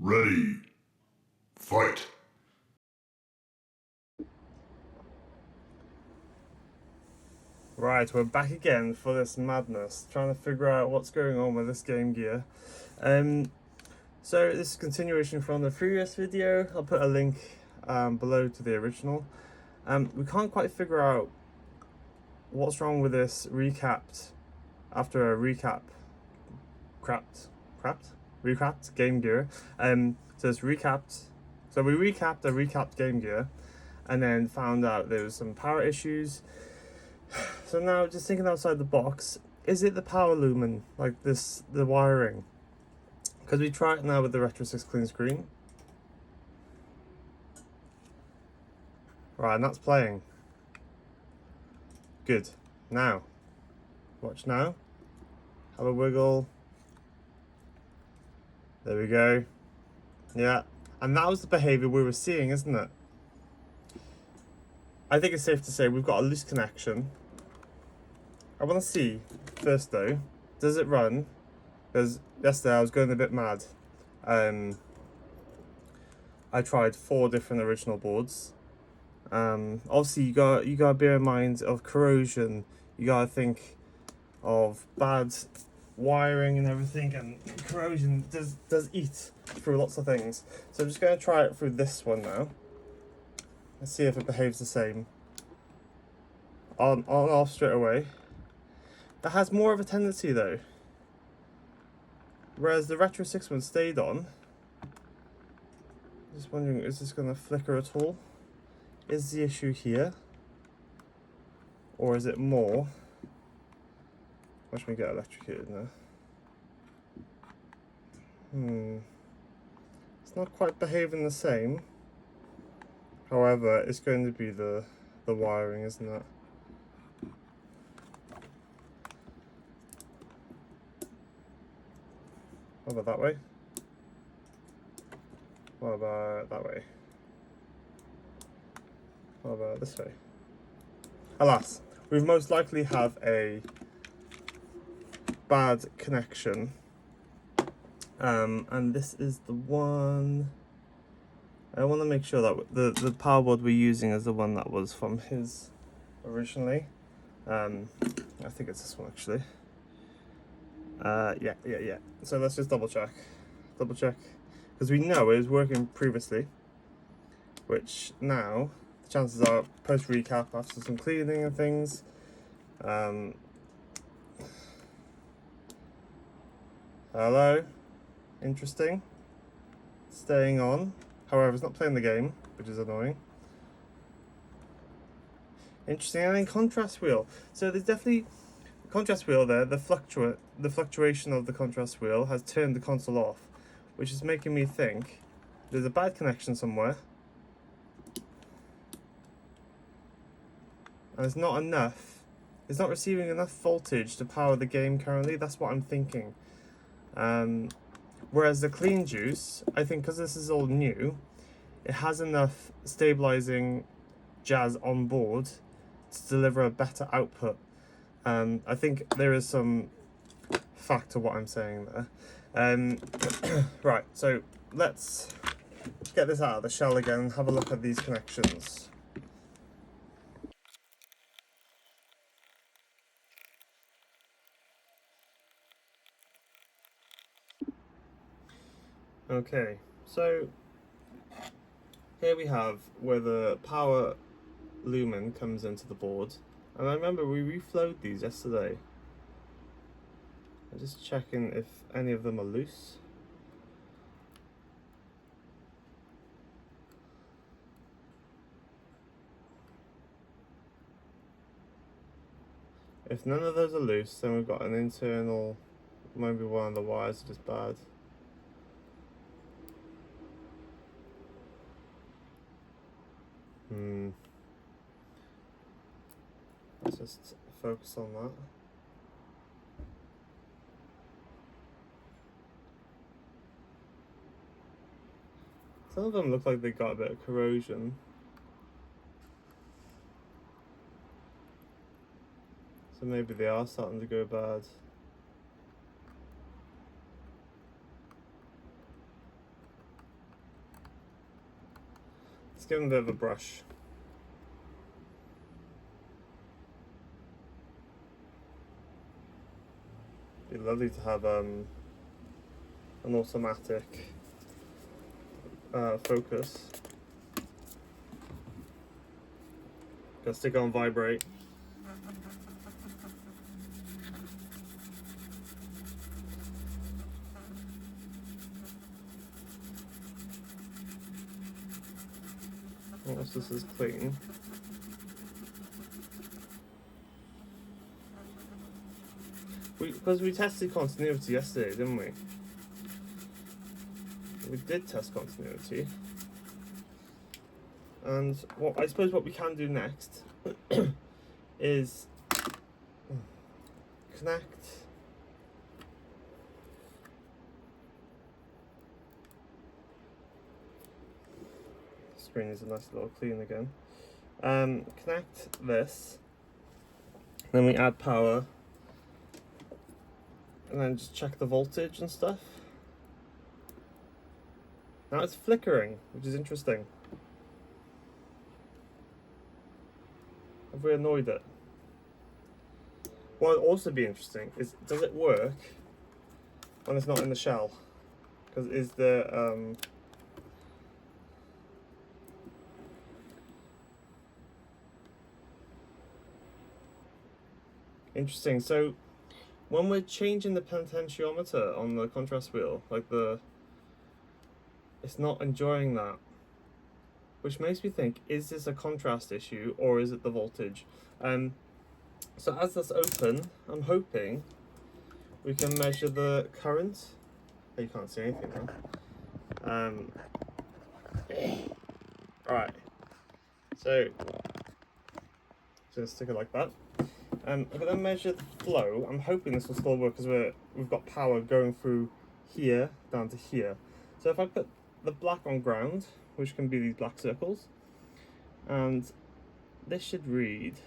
Ready. Fight. Right, we're back again for this madness, trying to figure out what's going on with this Game Gear. So this is a continuation from the previous video. I'll put a link below to the original. We can't quite figure out what's wrong with this recapped after a recapped Game Gear. So it's recapped. So we recapped a recapped Game Gear, and then found out there was some power issues. So now, just thinking outside the box, is it the power lumen, like this, the wiring? Because we try it now with the Retro 6 clean screen. Right, and that's playing. Good. Now, watch now. Have a wiggle. There we go. Yeah, and that was the behavior we were seeing, isn't it? I think it's safe to say we've got a loose connection. I want to see first though, does it run? Because yesterday I was going a bit mad. I tried 4 different original boards. Obviously you gotta bear in mind of corrosion. You gotta think of bad wiring and everything, and corrosion does eat through lots of things. So I'm just gonna try it through this one now. Let's see if it behaves the same. On off straight away. That has more of a tendency though. Whereas the Retro 6 one stayed on. Just wondering, is this going to flicker at all? Is the issue here? Or is it more? Watch me get electrocuted now. It's not quite behaving the same. However, it's going to be the wiring, isn't it? What about that way? What about that way? What about this way? Alas, we most likely have a bad connection. And this is the one. I want to make sure that the power board we're using is the one that was from his originally. I think it's this one actually. Yeah. So let's just double check, because we know it was working previously. Which now, the chances are, post recap after some cleaning and things, hello, interesting, staying on. However, it's not playing the game, which is annoying. Interesting, and then contrast wheel. So there's definitely contrast wheel there. The fluctuation of the contrast wheel has turned the console off, which is making me think there's a bad connection somewhere, and it's not enough. It's not receiving enough voltage to power the game currently. That's what I'm thinking. Whereas the clean juice, I think, because this is all new, it has enough stabilizing jazz on board to deliver a better output. I think there is some fact to what I'm saying there. Right, so let's get this out of the shell again and have a look at these connections. Okay, so here we have where the power lumen comes into the board, and I remember we reflowed these yesterday. I'm just checking if any of them are loose. If none of those are loose, then we've got an internal, maybe one of the wires are just bad. Let's just focus on that. Some of them look like they got a bit of corrosion. So maybe they are starting to go bad. Let's give him a bit of a brush. It'd be lovely to have an automatic focus. Gonna stick it on vibrate. Once this is clean. Because we tested continuity yesterday, didn't we? We did test continuity. And what I suppose what we can do next is connect the screen is a nice little clean again. Connect this, then we add power, and then just check the voltage and stuff. Now it's flickering, which is interesting. Have we annoyed it? What would also be interesting is, does it work when it's not in the shell? Because is there interesting. So when we're changing the potentiometer on the contrast wheel, like it's not enjoying that, which makes me think, is this a contrast issue or is it the voltage? So as that's open, I'm hoping we can measure the current. Oh, you can't see anything now. Alright, so just stick it like that. I'm going to measure the flow. I'm hoping this will still work because we've got power going through here down to here. So if I put the black on ground, which can be these black circles, and this should read,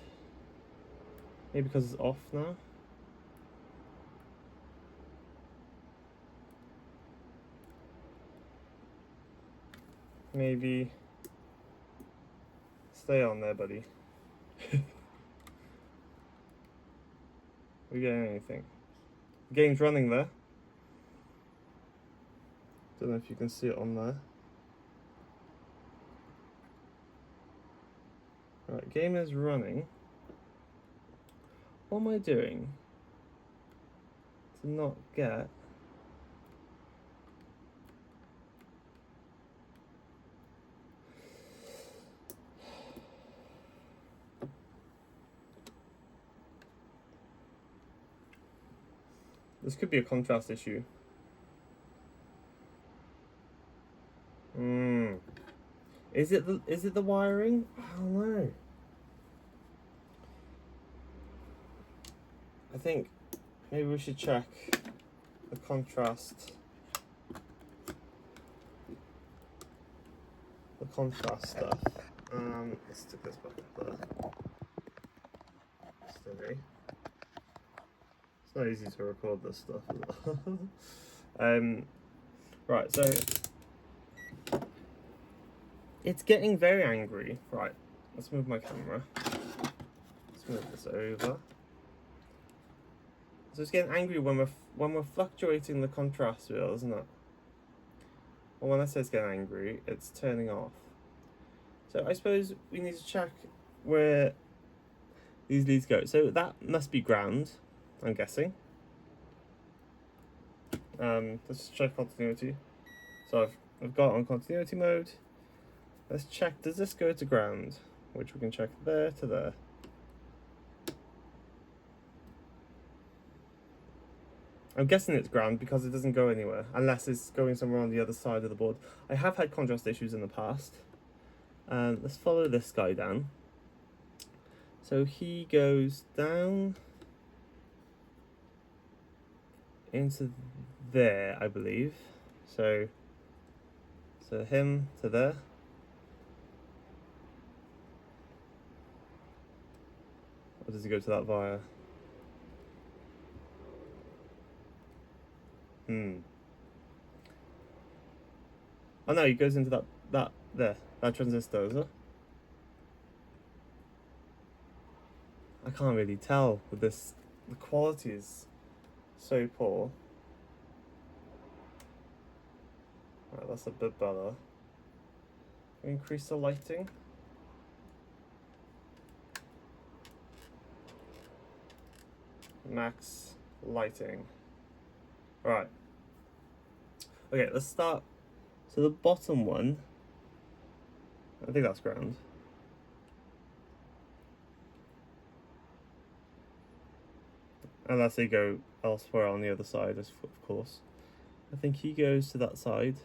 maybe because it's off now. Maybe stay on there, buddy. We getting anything? The game's running there. Don't know if you can see it on there. Right, game is running. What am I doing to not get this? Could be a contrast issue. Is it the wiring? I don't know. I think maybe we should check the contrast. The contrast stuff. Let's stick this back up there. Steady. It's not easy to record this stuff. Right, so it's getting very angry. Right, let's move my camera. Let's move this over. So it's getting angry when we're fluctuating the contrast wheel, isn't it? Well, when I say it's getting angry, it's turning off. So I suppose we need to check where these leads go. So that must be ground, I'm guessing. Let's check continuity. So I've got it on continuity mode. Let's check, does this go to ground? Which we can check there to there. I'm guessing it's ground because it doesn't go anywhere, unless it's going somewhere on the other side of the board. I have had contrast issues in the past. Let's follow this guy down. So he goes down into there, I believe. So him to there. Or does he go to that wire? Oh no, he goes into that There, that transistor, is it? I can't really tell with this. The quality is so poor. Right, that's a bit better. Increase the lighting. Max lighting. Right. Okay, let's start. So the bottom one, I think that's ground. Unless they go elsewhere on the other side, of course. I think he goes to that side.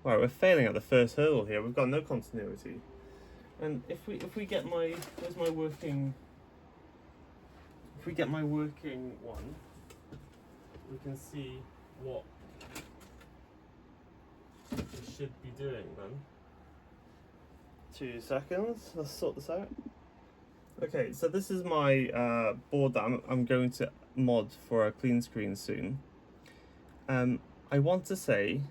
Right, we're failing at the first hurdle here. We've got no continuity. And if we get my where's my working if we get my working one, we can see what we should be doing then. 2 seconds, let's sort this out. Okay, so this is my board that I'm going to mod for a clean screen soon. I want to say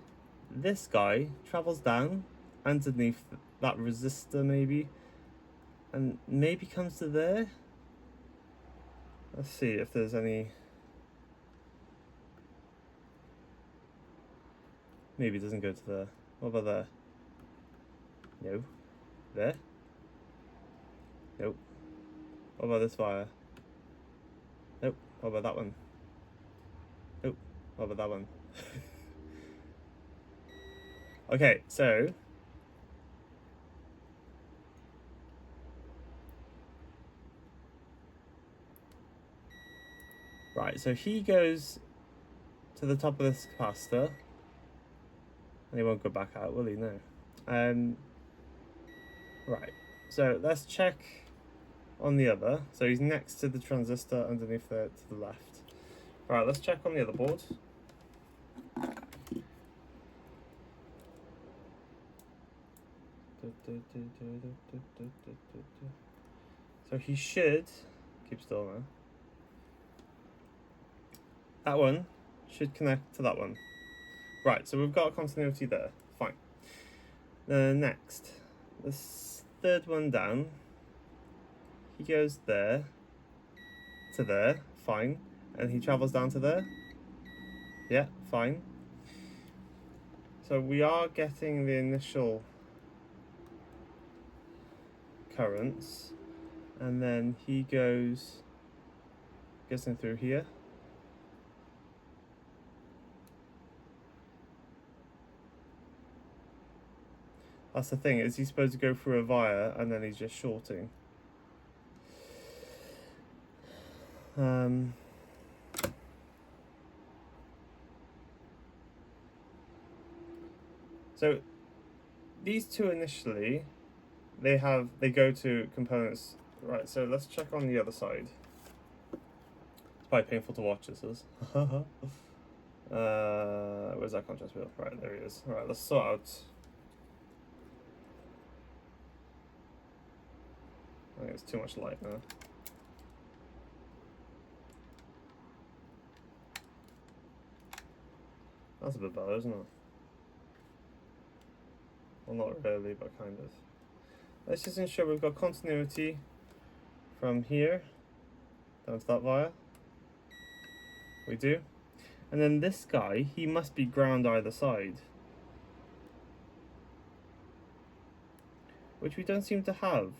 this guy travels down underneath that resistor maybe, and maybe comes to there. Let's see if there's any. Maybe it doesn't go to there. What about there? No. There? Nope. What about this wire? Nope. What about that one? Nope. What about that one? Okay, so right, so he goes to the top of this capacitor, and he won't go back out, will he? No. Right, so let's check on the other. So he's next to the transistor underneath there to the left. Alright, let's check on the other board. So he should keep still now. That one should connect to that one. Right, so we've got a continuity there. Fine. Next, this third one down. He goes there to there. Fine. And he travels down to there. Yeah, fine. So we are getting the initial currents, and then he gets in through here. That's the thing, is he supposed to go through a wire and then he's just shorting? So these two initially, they go to components. Right, so let's check on the other side. It's quite painful to watch, this is. Where's that contrast wheel? Right, there he is. Alright, let's sort out. I think it's too much light now. That's a bit better, isn't it? Well, not really, but kind of. Let's just ensure we've got continuity from here down to that wire. We do. And then this guy, he must be ground either side, which we don't seem to have.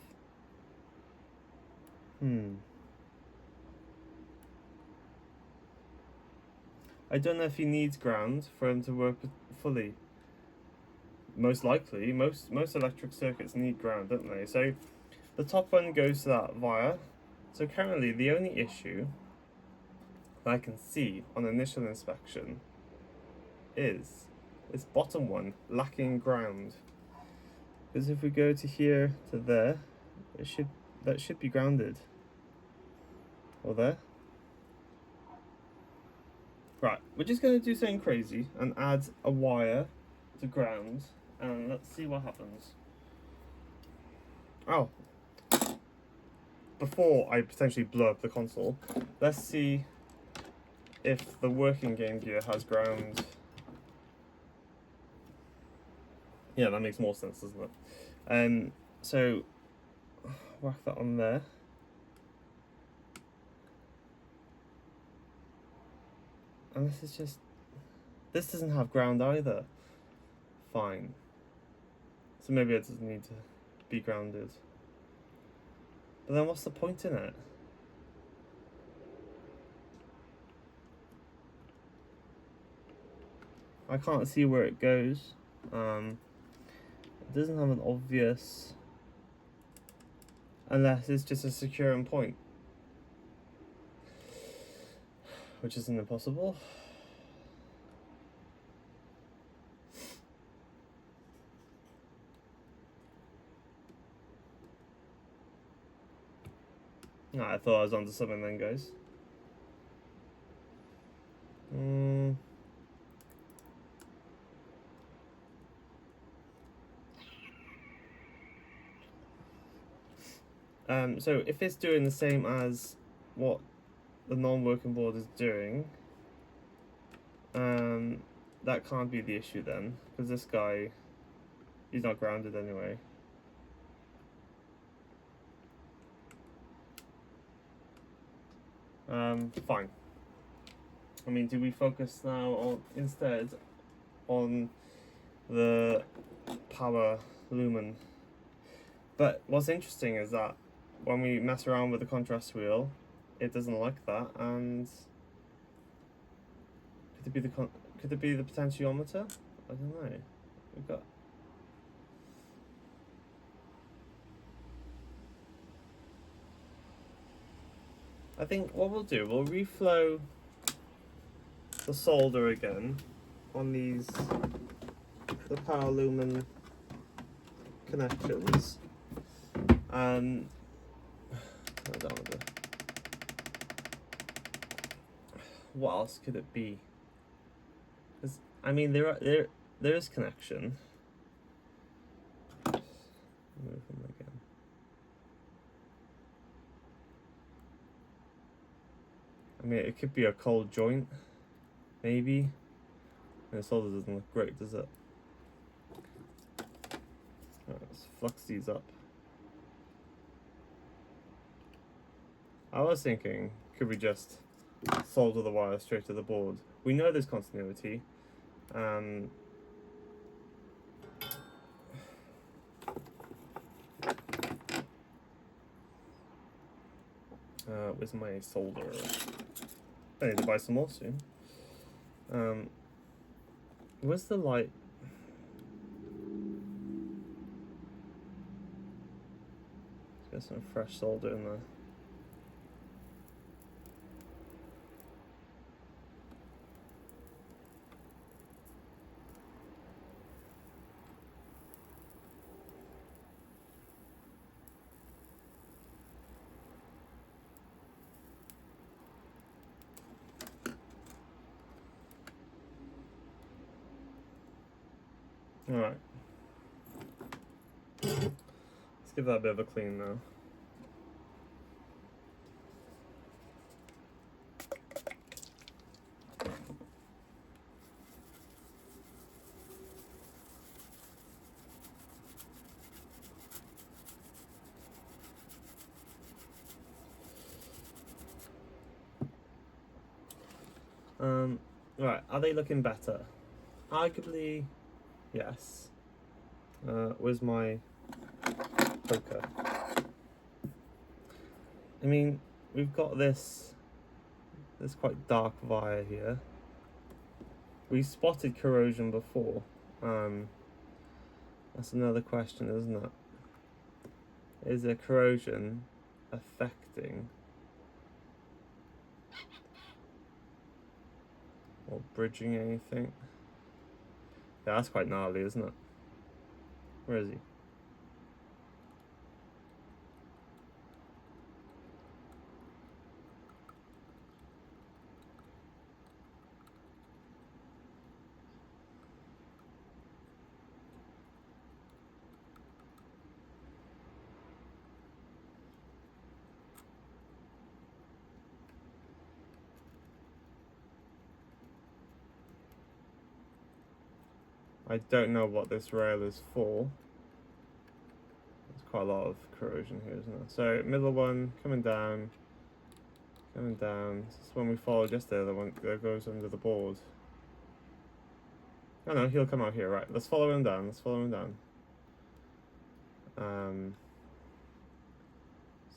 I don't know if he needs ground for him to work fully. Most likely, most electric circuits need ground, don't they? So the top one goes to that wire. So currently the only issue that I can see on initial inspection is this bottom one lacking ground. Because if we go to here to there, that should be grounded. Or there. Right, we're just going to do something crazy and add a wire to ground, and let's see what happens. Oh, before I potentially blow up the console, let's see if the working Game Gear has ground. Yeah, that makes more sense, doesn't it? So whack that on there. And this doesn't have ground either. Fine. So maybe it doesn't need to be grounded. But then what's the point in it? I can't see where it goes. It doesn't have an obvious... Unless it's just a securing point. Which isn't impossible. I thought I was onto something then, guys. So if it's doing the same as what the non-working board is doing, that can't be the issue then, because this guy, he's not grounded anyway. Fine. I mean, do we focus now instead on the power lumen? But what's interesting is that when we mess around with the contrast wheel, it doesn't like that, and could it be the potentiometer? I don't know. We've got... I think what we'll do, we'll reflow the solder again on the power lumen connections. What else could it be? Because I mean, there is connection. Move them again. I mean, it could be a cold joint, maybe. And the solder doesn't look great, does it? Alright, let's flux these up. I was thinking, could we just solder the wire straight to the board? We know there's continuity. Where's my solder? I need to buy some more soon. Where's the light? Let's get some fresh solder in there. Alright. Let's give that a bit of a clean now. Right, are they looking better? Arguably, yes. Where's my poker? I mean, we've got this quite dark wire here. We spotted corrosion before. That's another question, isn't it? Is there corrosion affecting or bridging anything? Yeah, that's quite gnarly, isn't it? Where is he? I don't know what this rail is for. There's quite a lot of corrosion here, isn't there? So middle one coming down. Coming down. This is one we followed yesterday, the one that goes under the board. Oh no, he'll come out here, right. Let's follow him down, let's follow him down.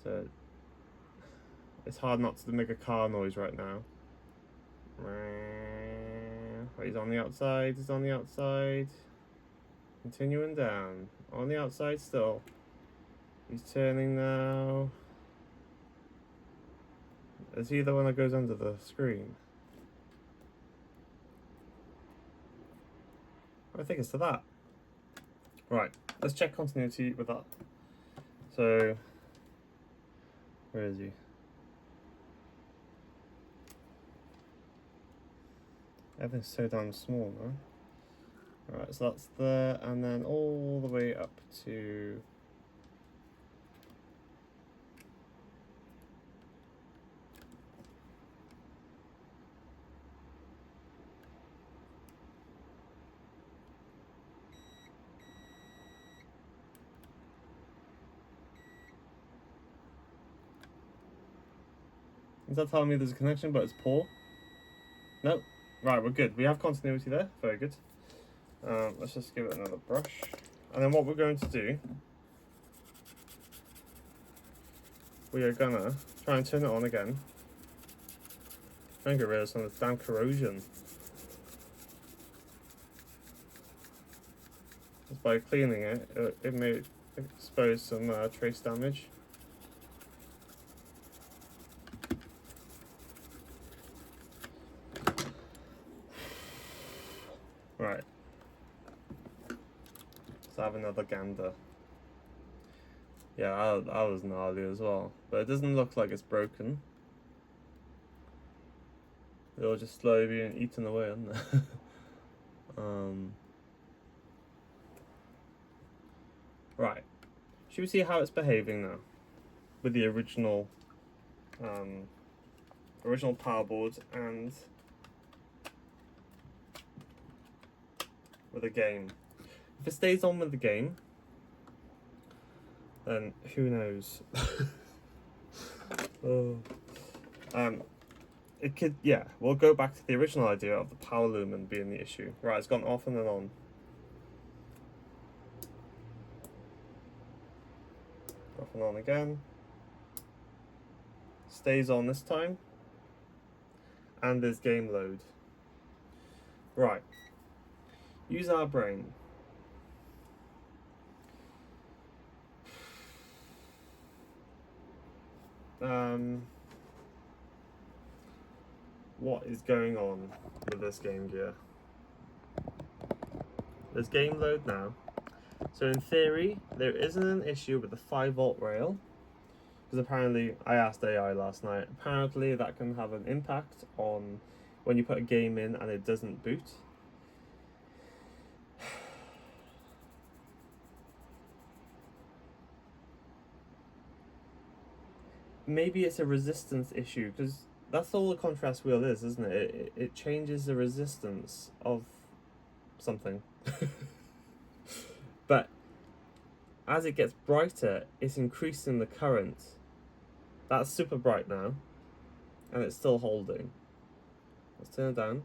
So it's hard not to make a car noise right now. He's on the outside, he's on the outside. Continuing down. On the outside still. He's turning now. Is he the one that goes under the screen? I think it's to that. Right, let's check continuity with that. So, where is he? Everything's so damn small now. Alright, so that's there, and then all the way up to... Is that telling me there's a connection, but it's poor? Nope. Right, we're good. We have continuity there. Very good. Let's just give it another brush. And then what we're going to do, we are gonna try and turn it on again. Try and get rid of some of this damn corrosion. Just by cleaning it, it may expose some trace damage. Right. Let's have another gander. Yeah, that was gnarly as well. But it doesn't look like it's broken. It'll just slowly being eaten away, isn't it? Right. Should we see how it's behaving now? With the original power board and with the game. If it stays on with the game, then who knows? Oh. It could, yeah, we'll go back to the original idea of the power lumen being the issue. Right, it's gone off and then on. Off and on again. Stays on this time. And there's game load. Right. Use our brain. What is going on with this Game Gear? There's game load now. So in theory, there isn't an issue with the 5-volt rail. Because apparently, I asked AI last night, apparently that can have an impact on when you put a game in and it doesn't boot. Maybe it's a resistance issue, because that's all the contrast wheel is, isn't it? It changes the resistance of something. But as it gets brighter, it's increasing the current. That's super bright now, and it's still holding. Let's turn it down.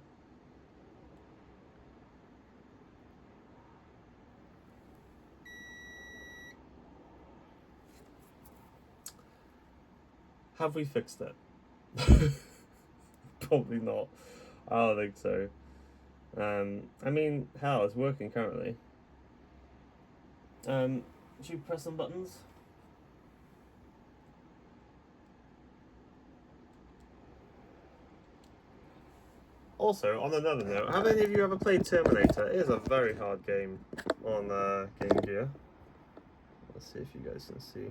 Have we fixed it? Probably not. I don't think so. I mean, hell, it's working currently. Should you press some buttons? Also, on another note, have any of you ever played Terminator? It is a very hard game on Game Gear. Let's see if you guys can see.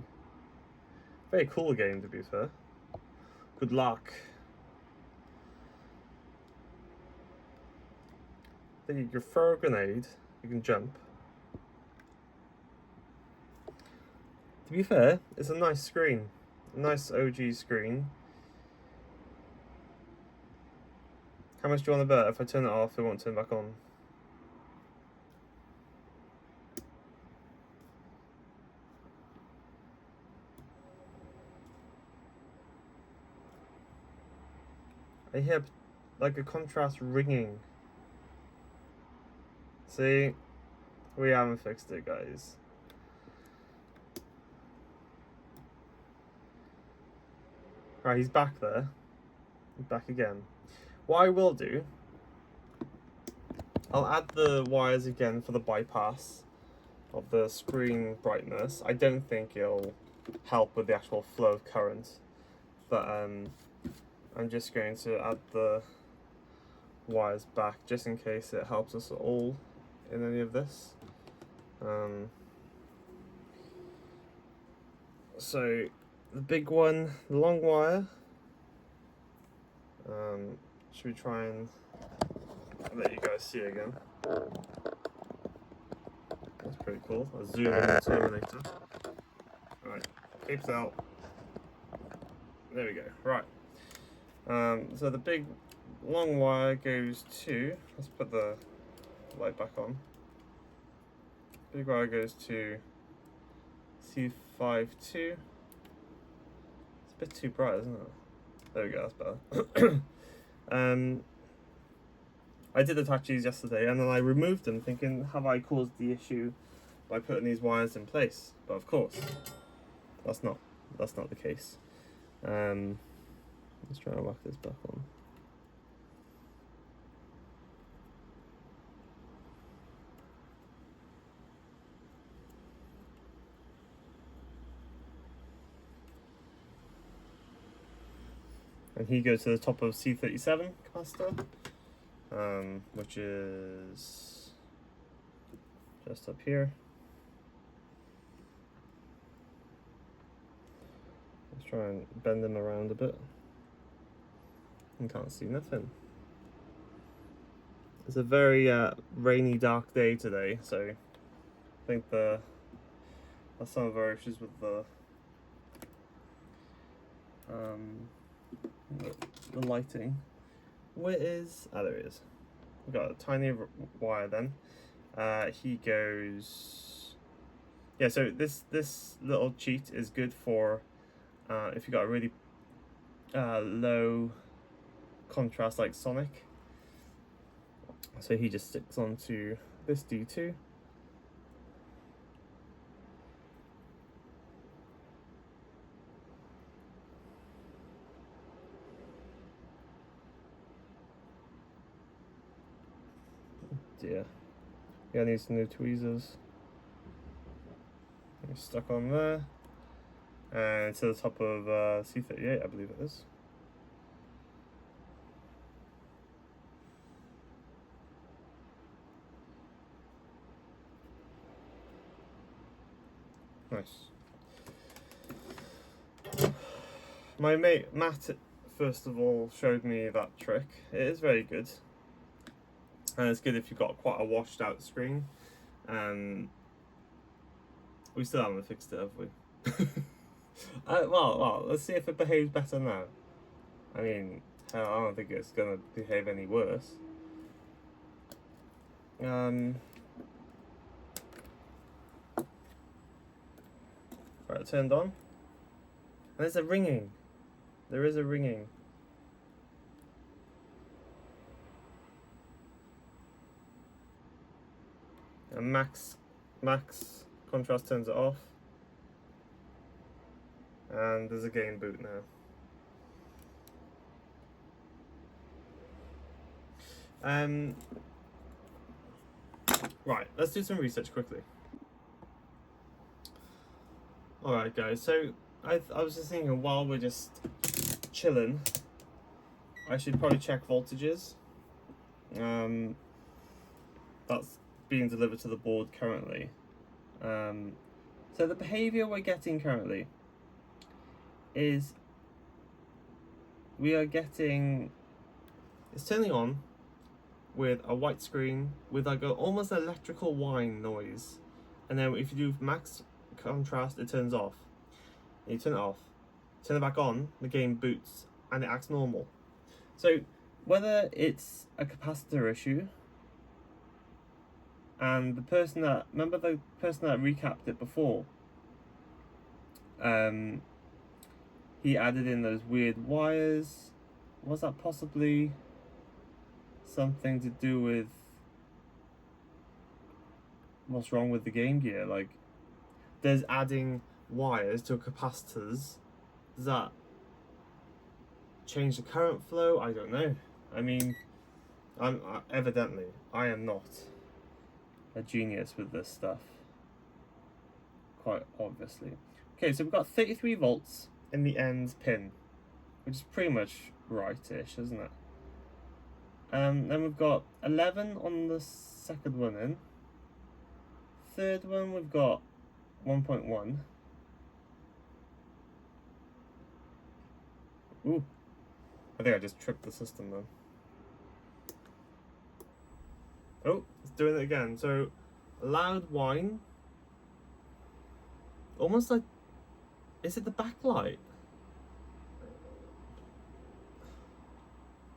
Very cool game, to be fair. Good luck. Then you can throw a grenade, you can jump. To be fair, it's a nice screen. A nice OG screen. How much do you want to bet? If I turn it off, it won't turn back on. I hear like a contrast ringing. See? We haven't fixed it, guys. Right, he's back there. He's back again. What I will do, I'll add the wires again for the bypass of the screen brightness. I don't think it'll help with the actual flow of current, but I'm just going to add the wires back just in case it helps us at all in any of this. So the big one, the long wire, should we try and let you guys see again? That's pretty cool. I'll zoom in the Terminator. Alright, keeps out. There we go. Right. So the big long wire goes to, let's put the light back on. Big wire goes to C52. It's a bit too bright, isn't it? There we go, that's better. I did attach these yesterday and then I removed them thinking, have I caused the issue by putting these wires in place? But of course, that's not the case. Let's try and whack this back on. And he goes to the top of C37 capacitor, which is just up here. Let's try and bend them around a bit. You can't see nothing. It's a very rainy, dark day today, so I think that's some of our issues with the lighting. Where is? Ah, there it is. We've got a tiny wire then. He goes. Yeah, so this little cheat is good for if you got a really low contrast like Sonic. So he just sticks onto this D2. Yeah, I need some new tweezers. Stuck on there, and to the top of C38, I believe it is. Nice. My mate Matt, first of all, showed me that trick. It is very good. And it's good if you've got quite a washed out screen. We still haven't fixed it, have we? Well, let's see if it behaves better now. I mean, hell, I don't think it's gonna behave any worse. Right, turned on. And there's a ringing. There is a ringing. And max contrast turns it off, and there's a game boot now. Right, let's do some research quickly. Alright guys, so I was just thinking while we're just chilling, I should probably check voltages. That's being delivered to the board currently. So the behavior we're getting currently is we are getting, it's turning on with a white screen with like almost electrical whine noise, and then if you do max contrast it turns off, and you turn it off, turn it back on, the game boots and it acts normal. So whether it's a capacitor issue, and the person that, remember the person that recapped it before, he added in those weird wires Was that possibly something to do with what's wrong with the Game Gear? Like, there's adding wires to capacitors. Does that change the current flow? I don't know. I mean, evidently I am not a genius with this stuff. Quite obviously. Okay, so we've got 33 volts in the end pin, which is pretty much right-ish, isn't it? Then we've got 11 on the second one in. Third one we've got 1.1. Ooh, I think I just tripped the system then. Oh, it's doing it again. So, loud whine. Almost like, is it the backlight?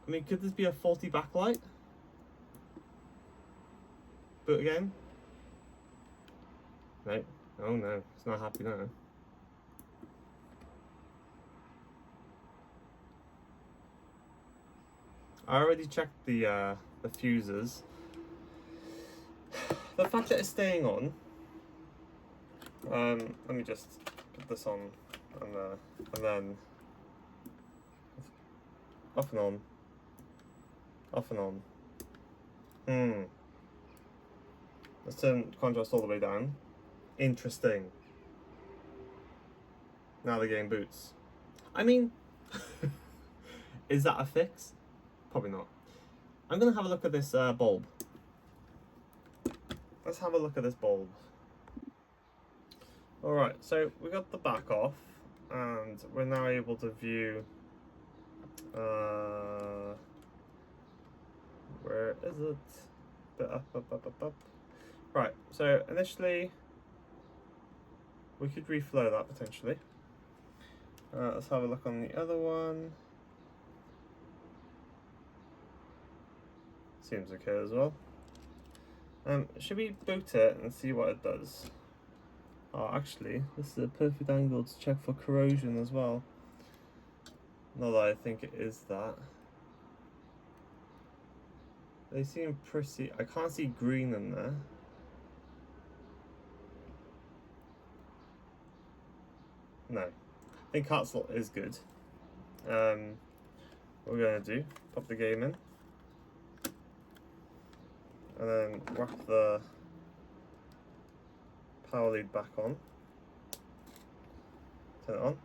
I mean, could this be a faulty backlight? Boot again? No. Oh no, it's not happy now. I already checked the fuses. The fact that it's staying on. Let me just put this on, and then off and on, off and on. Let's turn contrast all the way down. Interesting. Now the game boots. I mean, is that a fix? Probably not. I'm gonna have a look at this bulb. Let's have a look at this bulb. Alright, so we got the back off, and we're now able to view where is it? Bit up. Right, so initially we could reflow that potentially. Let's have a look on the other one. Seems okay as well. Should we boot it and see what it does? Oh, actually, this is a perfect angle to check for corrosion as well. Not that I think it is that. They seem pretty... I can't see green in there. No. I think Hartzell is good. What we're going to do, pop the game in. And then whack the power lead back on. Turn it on.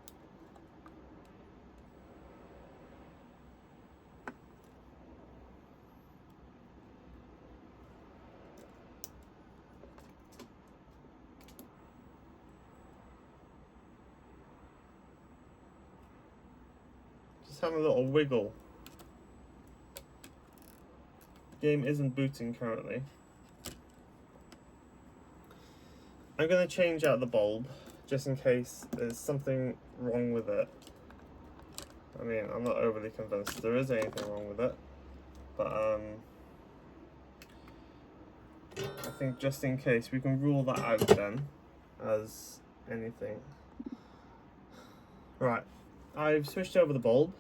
Just having a little wiggle. Game isn't booting currently. I'm going to change out the bulb just in case there's something wrong with it. I mean, I'm not overly convinced there is anything wrong with it, but I think just in case we can rule that out then as anything. Right, I've switched over the bulb.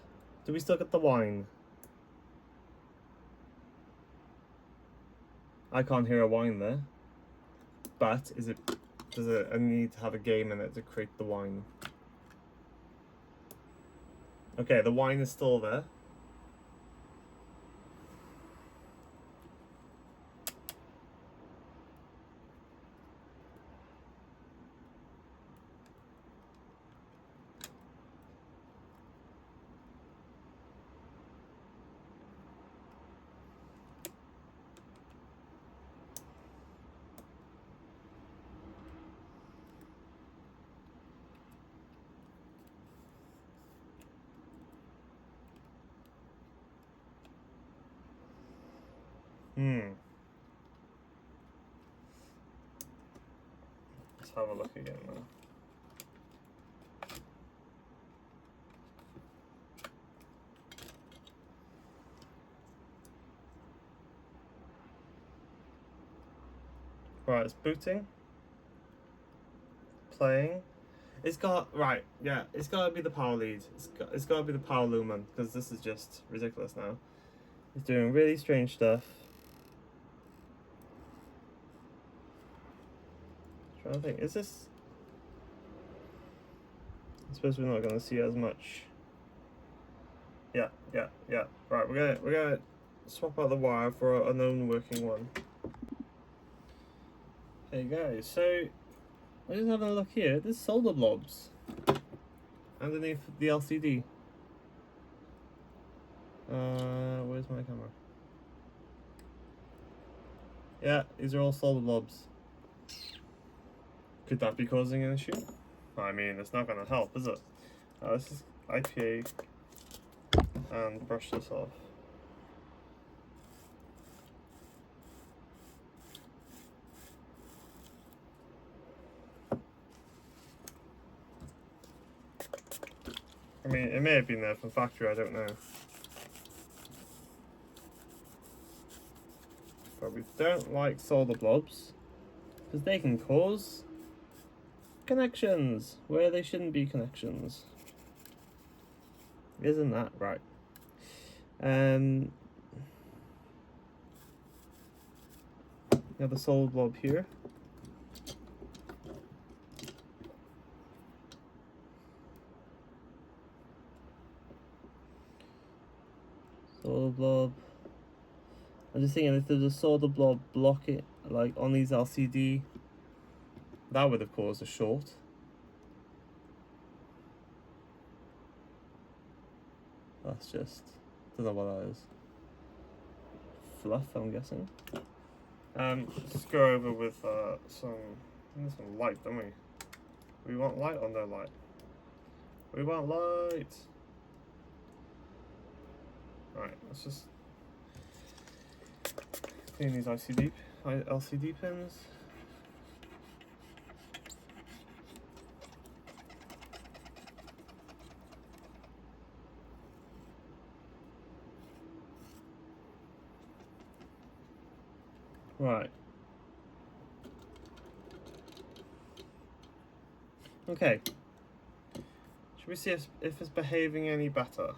Do we still get the whine? I can't hear a whine there, but does it need to have a game in it to create the whine? Okay, the whine is still there. Let's have a look again now. Right, it's booting. Playing. It's got right, yeah. It's gotta be the power lead. It's gotta be the power lumen because this is just ridiculous now. It's doing really strange stuff. Trying to think, is this? I suppose we're not gonna see as much. Yeah. Right, we're gonna swap out the wire for a known working one. There you go. So I'm just having a look here. There's solder blobs underneath the LCD. Where's my camera? Yeah, these are all solder blobs. Could that be causing an issue? I mean, it's not going to help, is it? This is IPA and brush this off. I mean, it may have been there from factory, I don't know. But we don't like solder blobs because they can cause connections where they shouldn't be connections. Isn't that right? You have the solder blob here. Solder blob. I'm just thinking if there's a solder blob blocking, like on these LCD, that would have caused a short. That's just, don't know what that is. Fluff, I'm guessing. Let's go over with some light, don't we? We want light or no light? We want light! Right, let's just clean these LCD pins. Right. Okay. Should we see if it's behaving any better?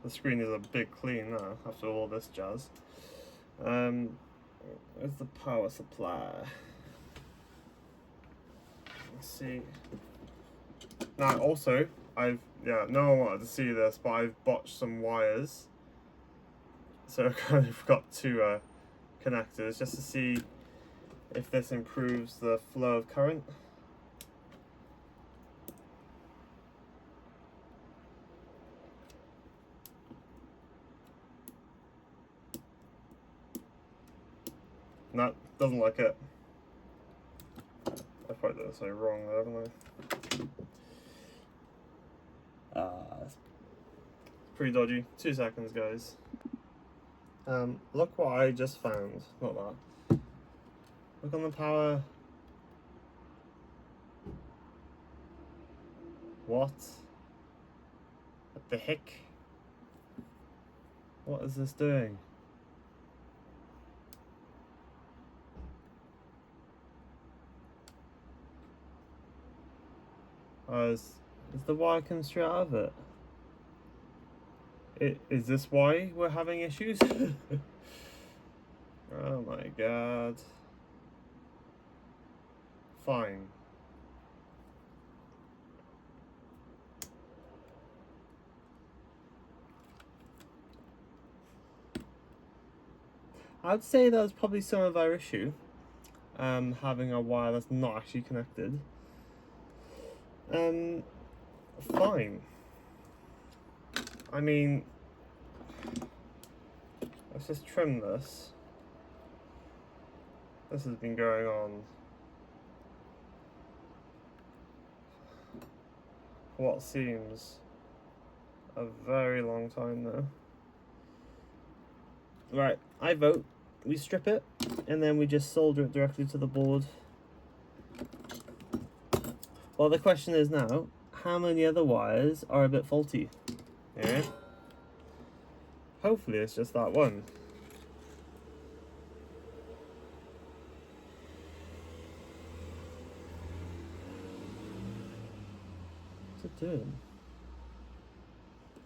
The screen is a big clean now after all this jazz. Where's the power supply? Let's see. Now also, no one wanted to see this, but I've botched some wires. So I've kind of got two connectors just to see if this improves the flow of current. No, doesn't like it. I probably did something wrong there, haven't I? It's pretty dodgy. 2 seconds, guys. Look what I just found. Not that. Look on the power. What? What the heck? What is this doing? Is the wire coming straight out of it? Is this why we're having issues? Oh my god. Fine. I'd say that was probably some of our issue. Having a wire that's not actually connected. Fine. I mean, let's just trim this. This has been going on for what seems a very long time now. Right, I vote we strip it and then we just solder it directly to the board. Well, the question is now, how many other wires are a bit faulty? Yeah. Hopefully it's just that one. What's it doing?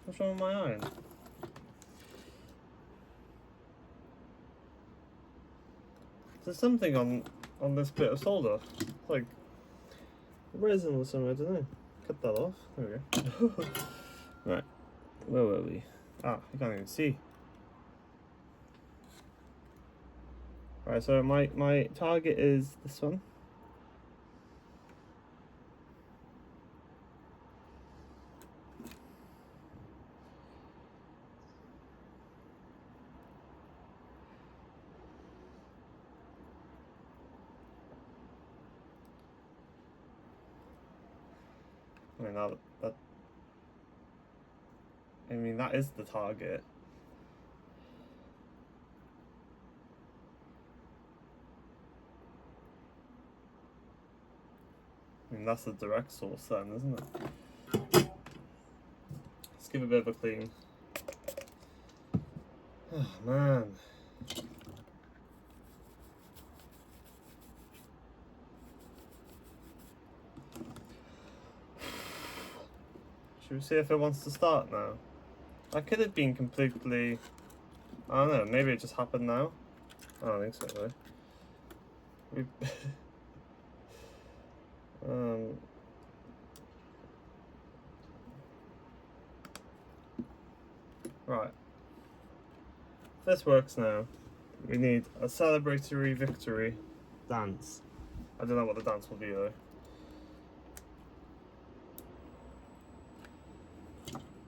What's wrong with my iron? There's something on this bit of solder, like resin or something. I don't know. Cut that off. There we go. Right, where were we? Ah, I can't even see. Right, so my target is this one. I mean that is the target. I mean that's the direct source then, isn't it? Let's give it a bit of a clean. Oh man. Should we see if it wants to start now? That could have been completely... I don't know, maybe it just happened now? I don't think so though. Right. If this works now, we need a celebratory victory dance. I don't know what the dance will be though.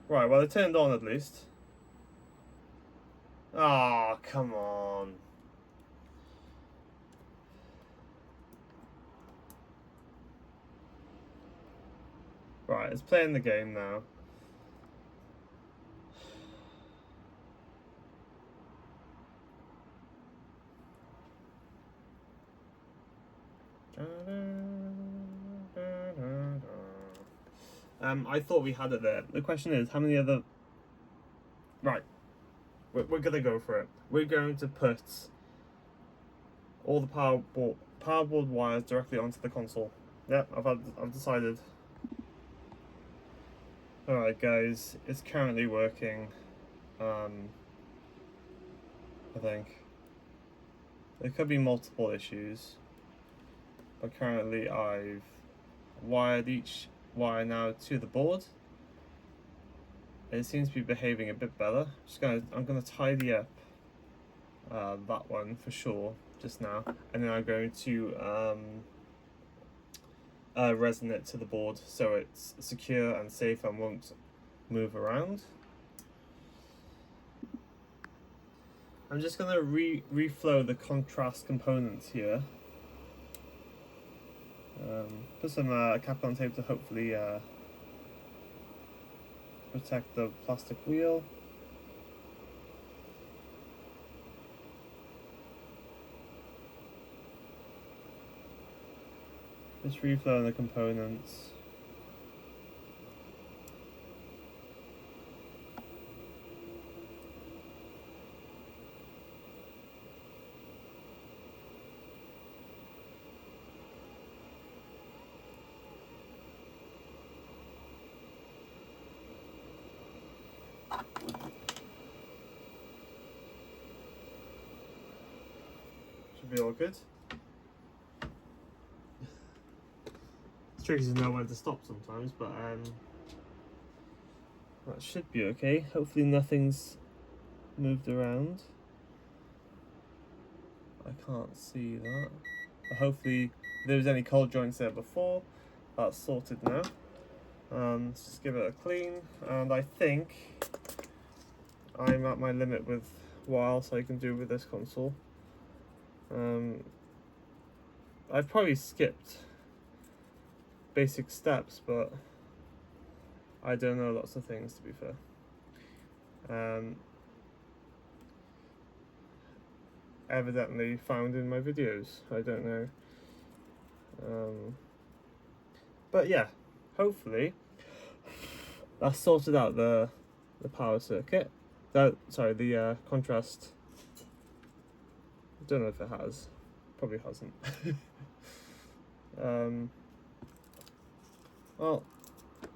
Right, well it turned on at least. Ah, oh, come on. Right, it's playing the game now. I thought we had it there. The question is, how many other... Right, we're gonna go for it. We're going to put all the power board wires directly onto the console. Yep, I've decided. Alright guys, it's currently working. I think. There could be multiple issues. But currently I've wired each wire now to the board. It seems to be behaving a bit better. I'm gonna tidy up that one for sure just now, and then I'm going to resin it to the board so it's secure and safe and won't move around. I'm just gonna reflow the contrast components here. Put some Kapton tape to hopefully protect the plastic wheel. Just reflowing the components. Should be all good. It's tricky to know when to stop sometimes, but that should be okay. Hopefully nothing's moved around. I can't see that. But hopefully, if there was any cold joints there before, that's sorted now. Let's just give it a clean, and I think I'm at my limit with what else I can do with this console. I've probably skipped basic steps, but I don't know lots of things, to be fair. Evidently found in my videos, I don't know. But yeah, hopefully that's sorted out the power circuit. Sorry, the contrast. I don't know if it has. Probably hasn't. Well,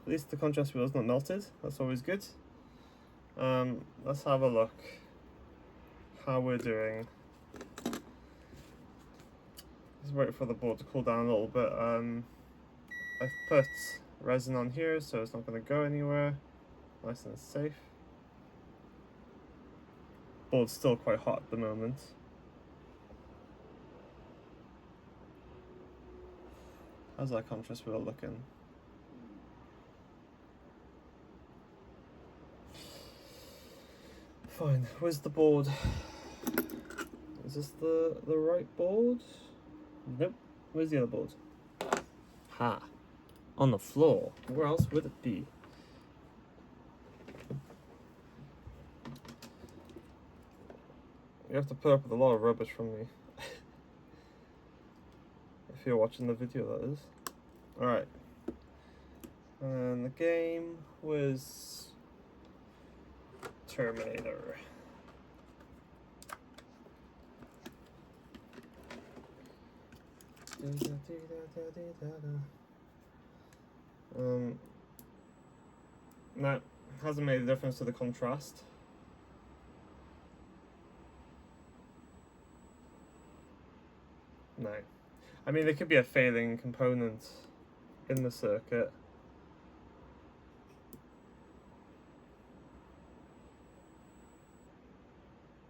At least the contrast wheel is not melted. That's always good. Let's have a look how we're doing. Just wait for the board to cool down a little bit. I've put resin on here so it's not going to go anywhere. Nice and safe. Board's still quite hot at the moment. How's that contrast wheel looking? Fine, where's the board? Is this the right board? Nope. Where's the other board? Ha! On the floor. Where else would it be? You have to put up with a lot of rubbish from me. If you're watching the video, that is. Alright. And the game was Terminator. No, hasn't made a difference to the contrast. No. I mean, there could be a failing component in the circuit.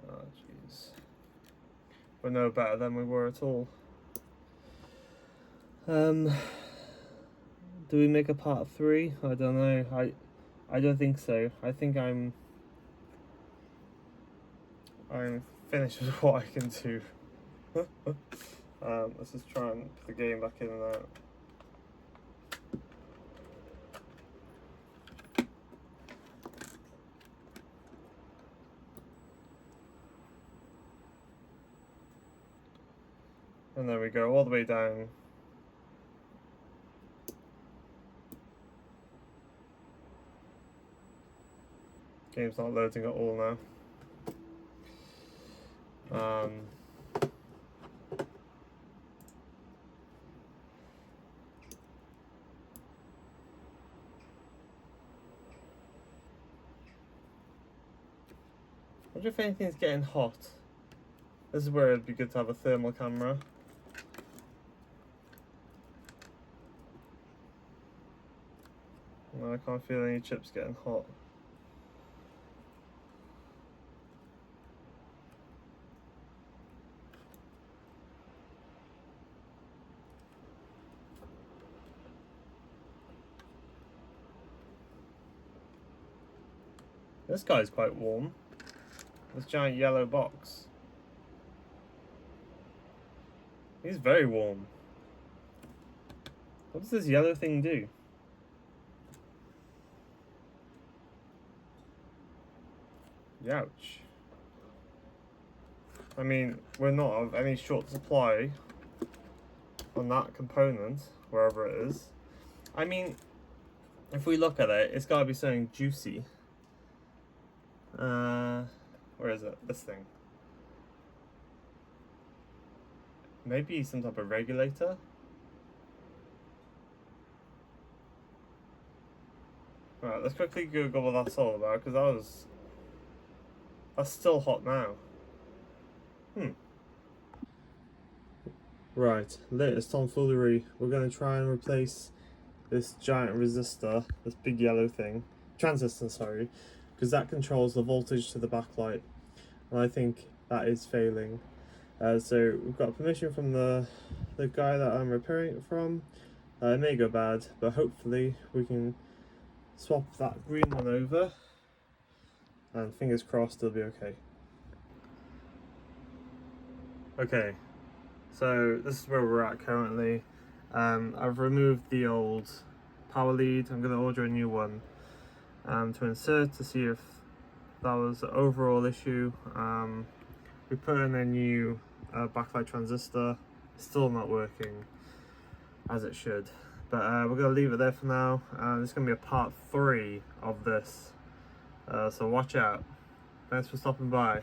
Oh, jeez. We're no better than we were at all. Do we make a part 3? I don't know. I don't think so. I think I'm finished with what I can do. Let's just try and put the game back in and out. And there we go, all the way down. Game's not loading at all now. I wonder if anything's getting hot. This is where it'd be good to have a thermal camera. No, I can't feel any chips getting hot. This guy's quite warm. This giant yellow box. He's very warm. What does this yellow thing do? Youch. I mean, we're not of any short supply on that component, wherever it is. I mean, if we look at it, it's gotta be something juicy. Where is it? This thing. Maybe some type of regulator? Alright, let's quickly Google what that's all about, because that's still hot now. Right, latest tomfoolery. We're going to try and replace this giant resistor, this big yellow thing, transistor, sorry, because that controls the voltage to the backlight, and I think that is failing. So we've got permission from the guy that I'm repairing it from. It may go bad, but hopefully we can swap that green one over, and fingers crossed it'll be okay. Okay, so this is where we're at currently. I've removed the old power lead. I'm going to order a new one to insert to see if that was the overall issue. We put in a new backlight transistor. It's still not working as it should, but we're going to leave it there for now. There's going to be a part 3 of this, so watch out. Thanks for stopping by.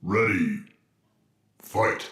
Ready. Fight.